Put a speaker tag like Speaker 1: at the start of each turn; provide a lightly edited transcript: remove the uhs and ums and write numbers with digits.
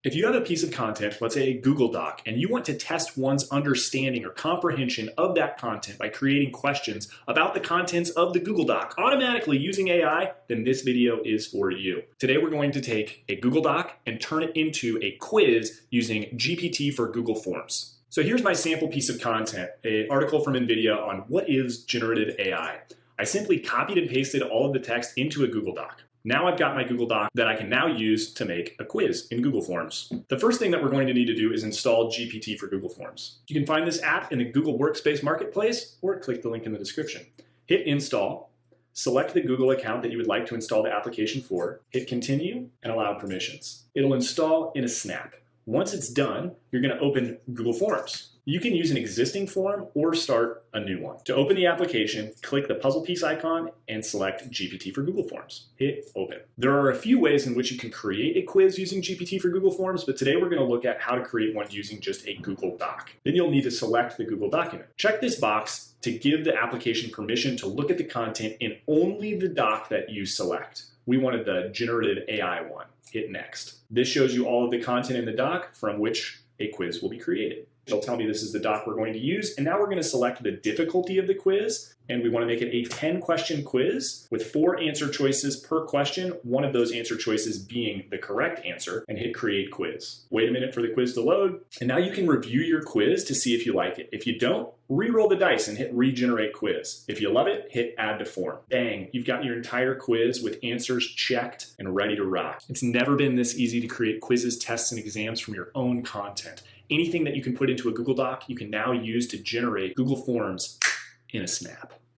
Speaker 1: If you have a piece of content, let's say a Google Doc, and you want to test one's understanding or comprehension of that content by creating questions about the contents of the Google Doc automatically using AI, then this video is for you. Today we're going to take a Google Doc and turn it into a quiz using GPT for Google Forms. So here's my sample piece of content, an article from NVIDIA on what is generative AI. I simply copied and pasted all of the text into a Google Doc. Now I've got my Google Doc that I can now use to make a quiz in Google Forms. The first thing that we're going to need to do is install GPT for Google Forms. You can find this app in the Google Workspace Marketplace or click the link in the description. Hit install, select the Google account that you would like to install the application for, hit continue, and allow permissions. It'll install in a snap. Once it's done, you're going to open Google Forms. You can use an existing form or start a new one. To open the application, click the puzzle piece icon and select GPT for Google Forms. Hit open. There are a few ways in which you can create a quiz using GPT for Google Forms, but today we're going to look at how to create one using just a Google Doc. Then you'll need to select the Google document. Check this box to give the application permission to look at the content in only the doc that you select. We wanted the generative AI one. Hit next. This shows you all of the content in the doc from which a quiz will be created. It'll tell me this is the doc we're going to use, and now we're going to select the difficulty of the quiz, and we want to make it a 10-question quiz with 4 answer choices per question, one of those answer choices being the correct answer, and hit create quiz. Wait a minute for the quiz to load, and now you can review your quiz to see if you like it. If you don't, re-roll the dice and hit regenerate quiz. If you love it, hit add to form. Bang, you've got your entire quiz with answers checked and ready to rock. It's never been this easy to create quizzes, tests, and exams from your own content. Anything that you can put into a Google Doc, you can now use to generate Google Forms in a snap.